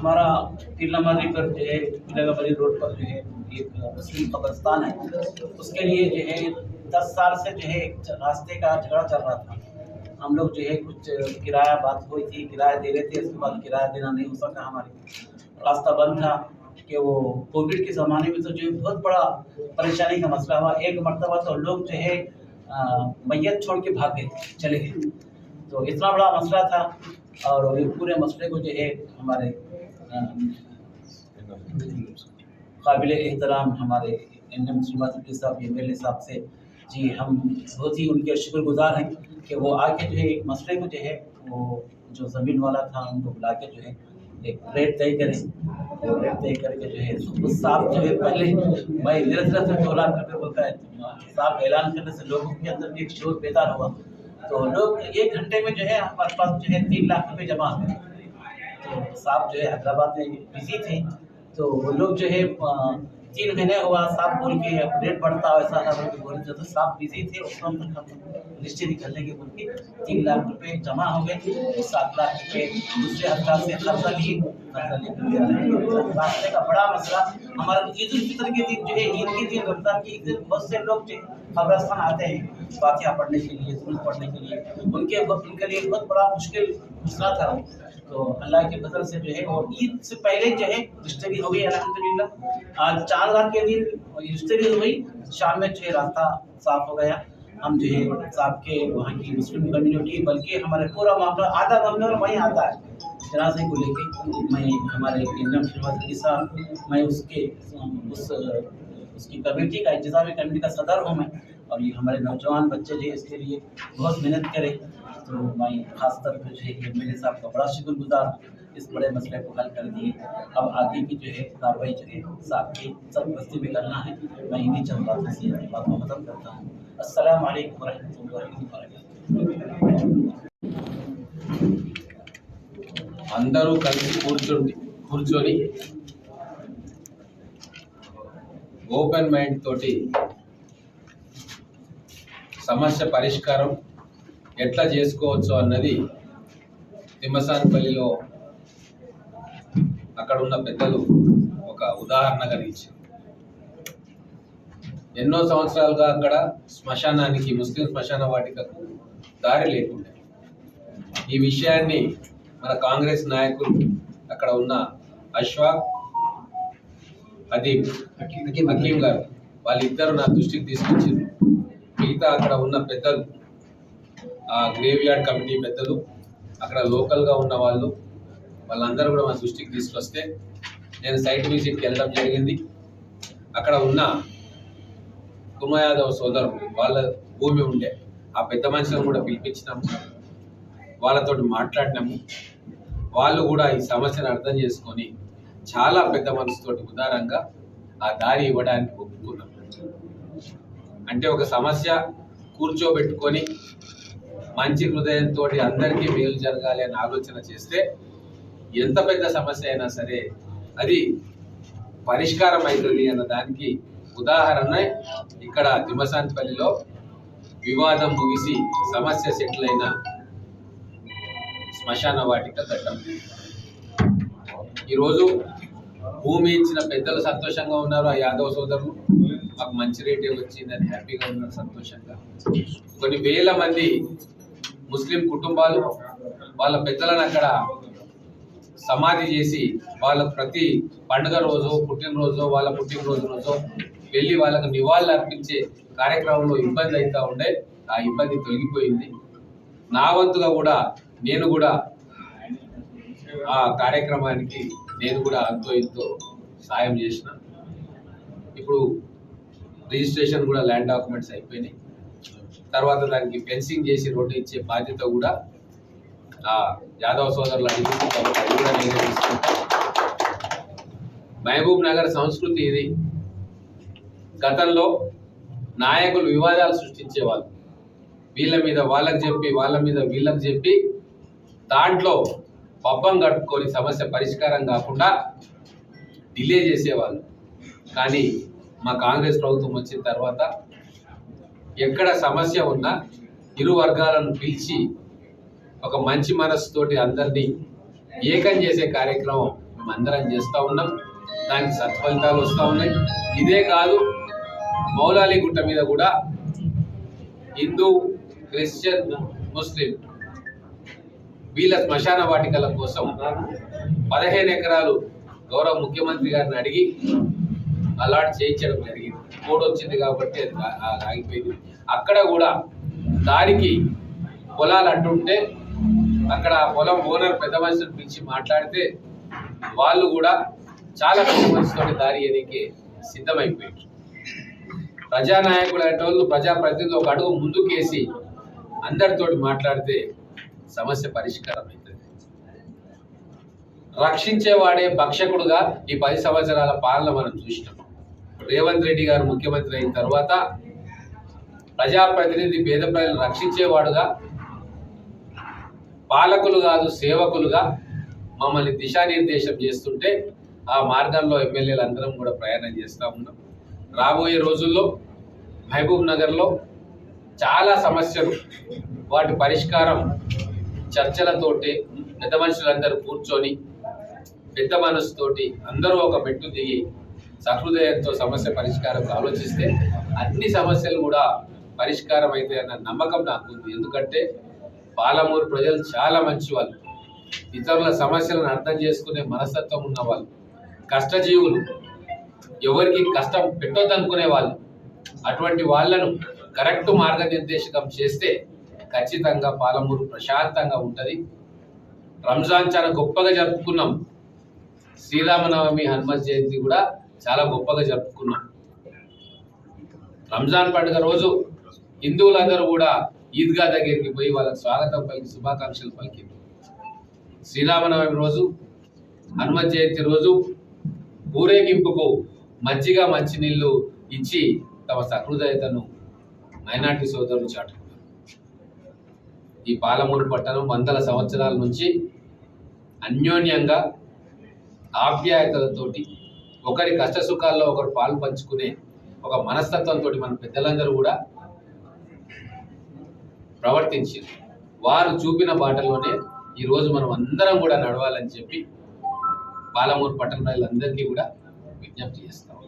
हमारा तिलमरी पर जो है तिलमरी रोड पर जो है एक मुस्लिम कब्रिस्तान है, उसके लिए जो है 10 साल से जो है एक रास्ते का झगड़ा चल रहा था। हम लोग जो है कुछ किराया बात हुई थी, किराया दे रहे थे, उसके बाद किराया देना नहीं हो सका, हमारे रास्ता बंद था कि वो कोविड के ज़माने में तो जो है बहुत बड़ा परेशानी का मसला हुआ। एक मरतबा तो लोग जो है मैयत छोड़ के भाग गए, चले गए। तो इतना बड़ा मसला था और ये पूरे मसले को जो है हमारे काबिल एहतराम हमारे NM श्रीवास्तव साहब MLA साहब से जी हम बहुत ही उनके शुक्रगुजार हैं कि वो आके जो है एक मसले को जो है वो जो ज़मीन वाला था उनको बुला के जो है एक रेट तय करें। तो रेट तय करके जो है उस साहब जो है पहले मैं निरंतर से 2 लाख रुपये बोलता है, साहब ऐलान करने से लोगों के अंदर भी एक शोर पैदा हुआ। तो लोग 1 घंटे में जो है हमारे पास जो है 3 लाख रुपये जमा हुए। तो साहब जो है हैदराबाद में बिजी थे, तो वो लोग जो है 3 महीने हुआ साहब बोल के रेट बढ़ता वैसा था बोल के, तो साहब बिजी थे उस वक्त हम लिस्ट निकलने के बोल के 3 लाख रुपए जमा हो गए। 7 लाख रुपए दूसरे हफ्ता से कर्जा लिए, कर्जा लेकर रास्ते का बड़ा मसला। हमारा ईद उल फितर के दिन जो है ईद के दिन रमजान के दिन बहुत से लोग जो कब्रिस्तान आते हैं फातिहा पढ़ने के लिए, दुरूद पढ़ने के लिए, उनके लिए बहुत बड़ा मुश्किल मसला था। तो अल्लाह के फजल से जो है और ईद से पहले जो है रिश्ते हो गई अल्हम्दुलिल्लाह। आज 4 लाख के दिन रिश्ते हुई, शाम में जो है रास्ता साफ हो गया। हम जो है साहब के वहाँ की मुस्लिम कम्युनिटी बल्कि हमारे पूरा मामला आधा मामला वहीं आता है जनाजे को लेके। मैं हमारे NM श्रीवास्तव साहब मैं उसकी कमेटी का इंतजामी कमेटी का सदर हूँ मैं, और ये हमारे नौजवान बच्चे जो है इसके लिए बहुत मेहनत करें। तो मैं खासतौर पर जो है MLA साहब का बड़ा शुक्रगुजार इस बड़े मसले को हल कर दिए। अब आगे की जो है कार्रवाई जो है साहब की सब बस्ती में करना है। मैं इन्हीं चंद बातों से अपनी बात को खत्म करता हूँ। अस्सलाम वालेकुम वरहमतुल्लाहि वबरकातुहू। అందరూ కలిసి కూర్చొని ఓపెన్ మైండ్ తోటి సమస్య పరిష్కారం ఎట్లా చేసుకోవచ్చు అన్నది తిమ్మసానిపల్లిలో అక్కడ ఉన్న పెద్దలు ఒక ఉదాహరణగా ఇచ్చారు. ఎన్నో సంవత్సరాలుగా అక్కడ శ్మశానానికి ముస్లిం శ్మశాన వాటికకు దారి లేకుండే. ఈ విషయాన్ని మన కాంగ్రెస్ నాయకులు అక్కడ ఉన్న అష్వాక్ హకీం గారు వాళ్ళిద్దరు నా దృష్టికి తీసుకొచ్చారు. మిగతా అక్కడ ఉన్న పెద్దలు, ఆ గ్రేవ్ యార్డ్ కమిటీ పెద్దలు, అక్కడ లోకల్గా ఉన్న వాళ్ళందరూ కూడా మా దృష్టికి తీసుకొస్తే నేను సైట్ విజిట్కి వెళ్ళడం జరిగింది. అక్కడ ఉన్న కుమ యాదవ్ సోదరులు వాళ్ళ భూమి ఉండే ఆ పెద్ద మనుషులను కూడా పిలిపించినాము, వాళ్ళతో మాట్లాడినాము. వాళ్ళు కూడా ఈ సమస్యను అర్థం చేసుకొని చాలా పెద్ద మనసుతోటి ఉదారంగా ఆ దారి ఇవ్వడానికి ఒప్పుకున్నాం. అంటే ఒక సమస్య కూర్చోబెట్టుకొని మంచి హృదయంతో అందరికీ మేలు జరగాలి అని ఆలోచన చేస్తే ఎంత పెద్ద సమస్య అయినా సరే అది పరిష్కారం అవుతుంది అన్న దానికి ఉదాహరణ ఇక్కడ తిమ్మసానిపల్లిలో వివాదం ముగిసి సమస్య సెటిల్ అయిన శ్మశాన వాటిక ఘట్టం. ఈరోజు భూమి ఇచ్చిన పెద్దలు సంతోషంగా ఉన్నారు. ఆ యాదవ్ సోదరులు మాకు మంచి రేటే వచ్చిందని హ్యాపీగా ఉన్నారు, సంతోషంగా. కొన్ని వేల మంది ముస్లిం కుటుంబాలు వాళ్ళ పెద్దలను అక్కడ సమాధి చేసి వాళ్ళ ప్రతి పండుగ రోజు, పుట్టినరోజు, వాళ్ళ పుట్టినరోజు రోజు వెళ్ళి వాళ్ళకు నివాళులు అర్పించే కార్యక్రమంలో ఇబ్బంది అవుతూ ఉండే. ఆ ఇబ్బంది తొలగిపోయింది. నా వంతుగా కూడా నేను కూడా ఆ కార్యక్రమానికి నేను కూడా అంతో ఇంతో సాయం చేసిన. ఇప్పుడు రిజిస్ట్రేషన్ కూడా ల్యాండ్ డాక్యుమెంట్స్ అయిపోయినాయి. తర్వాత దానికి ఫెన్సింగ్ చేసి రోడ్డు ఇచ్చే బాధ్యత కూడా ఆ యాదవ్ సోదరులు అడిగింది కాబట్టి అది కూడా నేనే తీసుకుంటాను. మహబూబ్ నగర్ సంస్కృతి ఇది. గతంలో నాయకులు వివాదాలు సృష్టించేవాళ్ళు, వీళ్ళ మీద వాళ్ళకి చెప్పి, వాళ్ళ మీద వీళ్ళకి చెప్పి దాంట్లో పబ్బం కట్టుకొని సమస్య పరిష్కారం కాకుండా డిలే చేసేవాళ్ళు. కానీ మా కాంగ్రెస్ ప్రభుత్వం వచ్చిన తర్వాత ఎక్కడ సమస్య ఉన్నా ఇరు వర్గాలను పిలిచి ఒక మంచి మనస్సుతోటి అందరినీ ఏకం చేసే కార్యక్రమం మేము అందరం చేస్తూ ఉన్నాం. దానికి సత్ఫలితాలు వస్తూ ఉన్నాయి. ఇదే కాదు, మౌలాలి గుట్ట మీద కూడా హిందూ, క్రిస్టియన్, ముస్లిం వీళ్ళ శ్మశాన వాటికల కోసం 15 ఎకరాలు గౌరవ ముఖ్యమంత్రి గారిని అడిగి అలాట్ చేయించడం జరిగింది. కోడ్ వచ్చింది కాబట్టి అది ఆగిపోయింది. అక్కడ కూడా దానికి పొలాలు అంటుంటే అక్కడ ఆ పొలం ఓనర్ పెద్ద మనుషులు పిలిచి మాట్లాడితే వాళ్ళు కూడా చాలా పెద్ద మనుషులతో దారి ఎదికి సిద్ధమైపోయారు. ప్రజానాయకులు అంటే వాళ్ళు, ప్రజాప్రతినిధులు ఒక అడుగు ముందుకేసి అందరితోటి మాట్లాడితే సమస్య పరిష్కారం అవుతుంది. రక్షించేవాడే భక్షకుడుగా ఈ 10 సంవత్సరాల పాలన మనం చూసినాం. రేవంత్ రెడ్డి గారు ముఖ్యమంత్రి అయిన తర్వాత ప్రజాప్రతినిధి పేద ప్రజలను రక్షించేవాడుగా, పాలకులు కాదు సేవకులుగా మమ్మల్ని దిశానిర్దేశం చేస్తుంటే ఆ మార్గంలో ఎమ్మెల్యేలు అందరం కూడా ప్రయాణం చేస్తూ ఉన్నాం. రాబోయే రోజుల్లో మహబూబ్ నగర్లో చాలా సమస్యలు, వాటి పరిష్కారం చర్చలతోటి పెద్ద మనుషులందరూ కూర్చొని పెద్ద మనసుతోటి అందరూ ఒక మెట్టు దిగి సహృదయంతో సమస్య పరిష్కారం ఆలోచిస్తే అన్ని సమస్యలు కూడా పరిష్కారం అవుతాయి అన్న నమ్మకం నాకు ఉంది. ఎందుకంటే పాలమూరు ప్రజలు చాలా మంచి వాళ్ళు, ఇతరుల సమస్యలను అర్థం చేసుకునే మనస్తత్వం ఉన్న వాళ్ళు, కష్టజీవులు, ఎవరికి కష్టం పెట్టొద్దనుకునే వాళ్ళు. అటువంటి వాళ్ళను కరెక్ట్ మార్గనిర్దేశకం చేస్తే ఖచ్చితంగా పాలమూరు ప్రశాంతంగా ఉంటుంది. రంజాన్ చాలా గొప్పగా జరుపుకున్నాం. శ్రీరామనవమి, హనుమత్ జయంతి కూడా చాలా గొప్పగా జరుపుకున్నాం. రంజాన్ పండుగ రోజు హిందువులందరూ కూడా ఈద్గా దగ్గరికి పోయి వాళ్ళకి స్వాగతం పలికి శుభాకాంక్షలు పలికింది. శ్రీరామనవమి రోజు, హనుమత్ జయంతి రోజు ఊరేగింపుకు మజ్జిగ మంచినీళ్ళు ఇచ్చి తమ సహృదయతను మైనార్టీ సోదరులు చాటుకున్నారు. ఈ పాలమూరు పట్టణం వందల సంవత్సరాల నుంచి అన్యోన్యంగా ఆప్యాయతలతోటి ఒకరి కష్ట సుఖాల్లో ఒకరు పాలు పంచుకునే ఒక మనస్తత్వంతో మన పెద్దలందరూ కూడా ప్రవర్తించారు. వారు చూపిన బాటలోనే ఈరోజు మనం అందరం కూడా నడవాలని చెప్పి పాలమూరు పట్టణ ప్రజలందరికీ కూడా విజ్ఞప్తి చేస్తాం.